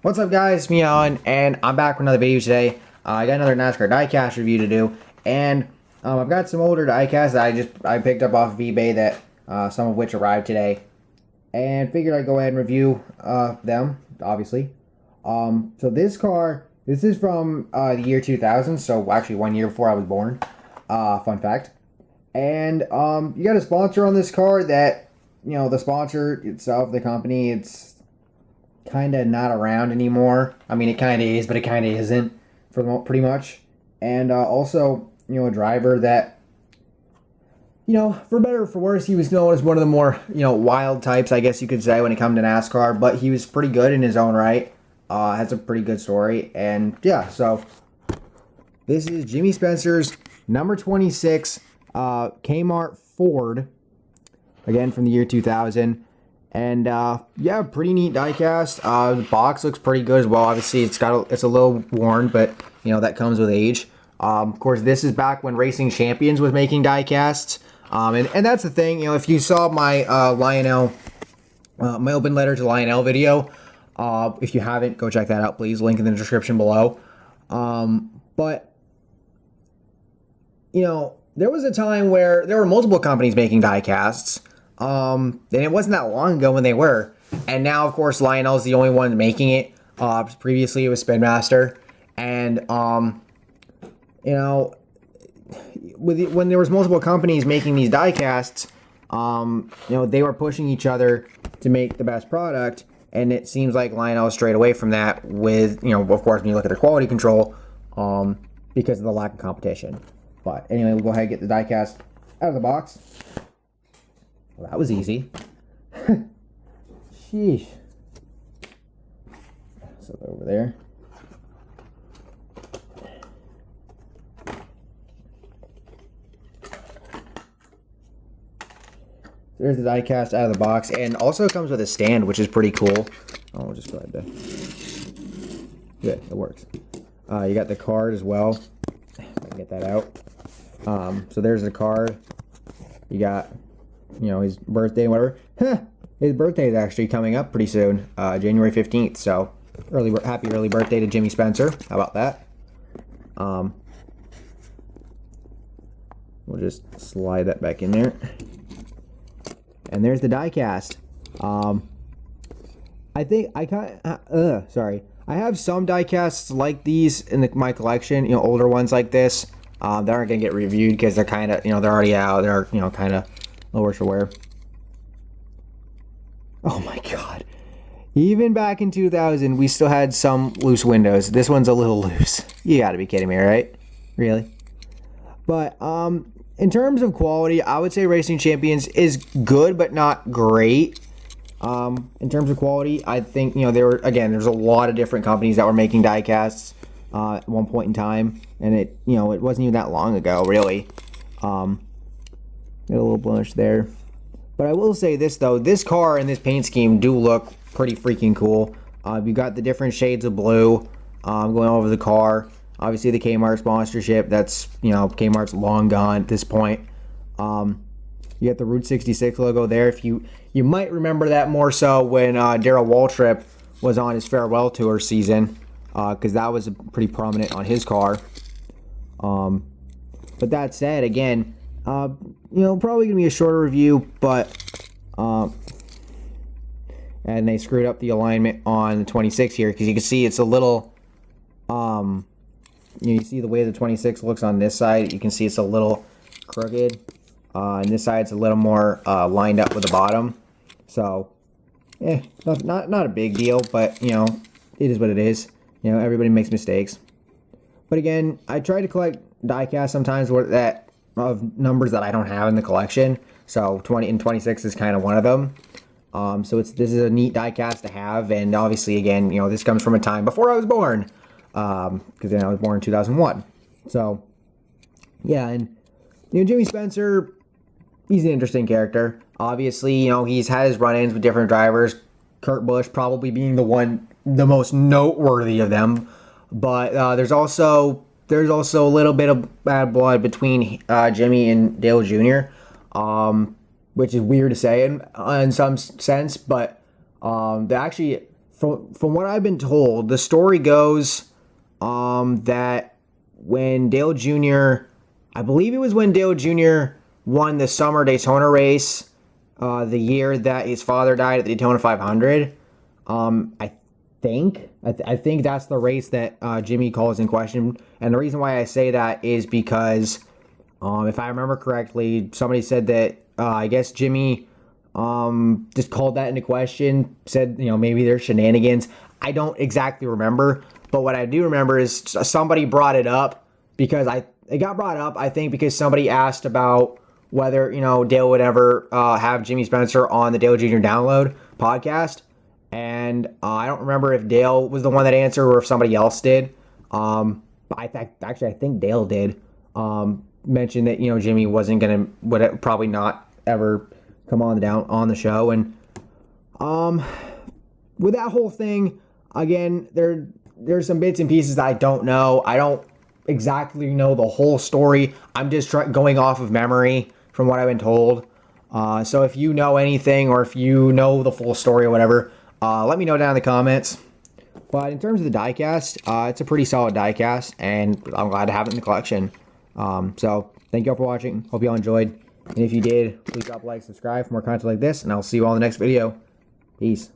What's up, guys? Me, Alan, and I'm back with another video today. I got another NASCAR Diecast review to do, and I've got some older Diecasts that I picked up off of eBay that some of which arrived today, and figured I'd go ahead and review them, obviously. So this is from the year 2000, so actually 1 year before I was born. Fun fact. And you got a sponsor on this car that, the sponsor itself, the company, it's kind of not around anymore. I mean, it kind of is, but it kind of isn't, pretty much. And also, a driver that, for better or for worse, he was known as one of the more, wild types, I guess you could say, when it comes to NASCAR. But he was pretty good in his own right. Has a pretty good story. And yeah, so this is Jimmy Spencer's number 26 K-Mart Ford, again from the year 2000. And yeah, pretty neat diecast. The box looks pretty good as well. Obviously, it's a little worn, but that comes with age. Of course, this is back when Racing Champions was making diecasts. And that's the thing. If you saw my Lionel, my open letter to Lionel video, if you haven't, go check that out, please. Link in the description below. But there was a time where there were multiple companies making diecasts. And it wasn't that long ago when they were. And now, of course, Lionel's the only one making it. Previously, it was Spin Master. And, when there was multiple companies making these diecasts, they were pushing each other to make the best product. And it seems like Lionel strayed away from that with, of course, when you look at their quality control, because of the lack of competition. But anyway, we'll go ahead and get the diecast out of the box. Well, that was easy. Sheesh. So over there. There's the diecast out of the box, and also comes with a stand, which is pretty cool. Oh, we'll just go ahead to. Good, it works. You got the card as well. Get that out. So there's the card. You got, his birthday, whatever. His birthday is actually coming up pretty soon, January 15th. So happy early birthday to Jimmy Spencer. How about that? We'll just slide that back in there. And there's the diecast. I think sorry. I have some diecasts like these in my collection, older ones like this. They aren't going to get reviewed because they're kind of, they're already out. They're, kind of no worse for wear. Oh my God. Even back in 2000, we still had some loose windows. This one's a little loose. You got to be kidding me, right? Really? But, in terms of quality, I would say Racing Champions is good, but not great. In terms of quality, I think, there's a lot of different companies that were making diecasts at one point in time, and it wasn't even that long ago, really. Got a little blemish there. But I will say this, though. This car and this paint scheme do look pretty freaking cool. You got the different shades of blue going over the car. Obviously, the K-Mart sponsorship, that's, K-Mart's long gone at this point. You got the Route 66 logo there. If you might remember that more so when Darrell Waltrip was on his farewell tour season, because that was pretty prominent on his car. But that said, again, probably gonna be a shorter review, but and they screwed up the alignment on the 26 here, because you can see it's a little you see the way the 26 looks on this side. You can see it's a little crooked. And this side's a little more lined up with the bottom. So, not a big deal, but, it is what it is. Everybody makes mistakes. But again, I try to collect diecast sometimes of numbers that I don't have in the collection. So 20 and 26 is kind of one of them. So this is a neat diecast to have. And obviously, again, this comes from a time before I was born. Because I was born in 2001. So, yeah, and, Jimmy Spencer, he's an interesting character. Obviously, he's had his run-ins with different drivers. Kurt Busch probably being the most noteworthy of them. But there's also a little bit of bad blood between Jimmy and Dale Jr., which is weird to say in some sense, but actually from what I've been told, the story goes that when Dale Jr., I believe it was when Dale Jr. won the summer Daytona race, the year that his father died at the Daytona 500. I think that's the race that Jimmy calls in question. And the reason why I say that is because, if I remember correctly, somebody said that I guess Jimmy just called that into question, said, maybe there's shenanigans. I don't exactly remember, but what I do remember is somebody brought it up because it got brought up, I think, because somebody asked about whether, Dale would ever have Jimmy Spencer on the Dale Jr. Download podcast. And I don't remember if Dale was the one that answered or if somebody else did. But I think Dale did mention that, Jimmy would probably not ever come on the show. And with that whole thing, again, there's some bits and pieces that I don't know. I don't exactly know the whole story. I'm just going off of memory from what I've been told. So if you know anything or if you know the full story or whatever, let me know down in the comments. But in terms of the diecast, it's a pretty solid diecast, and I'm glad to have it in the collection. So thank you all for watching. Hope you all enjoyed. And if you did, please drop a like, subscribe for more content like this, and I'll see you all in the next video. Peace.